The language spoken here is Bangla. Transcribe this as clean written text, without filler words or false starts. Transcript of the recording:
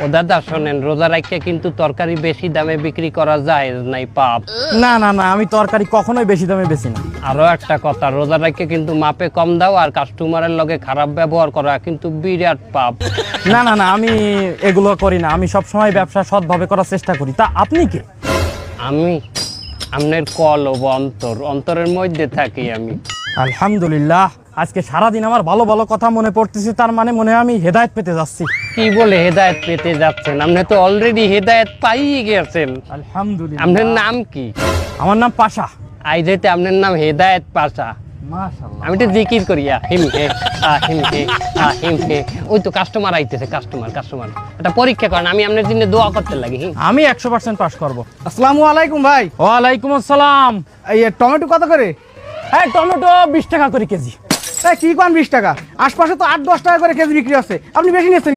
ও দাদা শোনেন, রোজা রাখতে কিন্তু তরকারি বেশি দামে বিক্রি করা যায় নাই, পাপ। না না না, আমি তরকারি কখনোই বেশি দামে বেশি না। আরো একটা কথা, রোজা রাখতে কিন্তু মাপে কম দাও আর কাস্টমারের লগে খারাপ ব্যবহার করা কিন্তু বিরাট পাপ। না না না, আমি এগুলো করি না। আমি সব সময় ব্যবসা সৎভাবে করার চেষ্টা করি। তা আপনি কে? আমি আপনার কলব অন্তরের মধ্যে থাকি আমি। আলহামদুলিল্লাহ, আজকে সারাদিন আমার ভালো ভালো কথা মনে পড়তেছে, তার মানে মনে হয় আমি হেদায়েত পেতে যাচ্ছি। কি বলে হেদায়েত পেতে যাচ্ছেন? আপনি তো অলরেডি হেদায়েত পাইয়ে গেছেন। আলহামদুলিল্লাহ। আপনার নাম কি? আমার নাম পাশা। আই যেতে আপনার নাম হেদায়েত পাশা। মাশাআল্লাহ। আমি তো জিকির করি আহিম হে আহিম হে আহিম হে। ওই তো কাস্টমার আইতেছে, কাস্টমার এটা পরীক্ষা করেন, আমি আপনার জন্য দোয়া করতে লাগি। আমি 100% পাস করব। আসসালামু আলাইকুম ভাই। ওয়ালাইকুম আসসালাম। এই টমেটো কত করে? হ্যাঁ, টমেটো 20 টাকা করে কেজি। কি কোন 20 টাকা? আশপাশে তো 8-10 টাকা করে কেজি বিক্রি আছে, আপনি বেশি নিচ্ছেন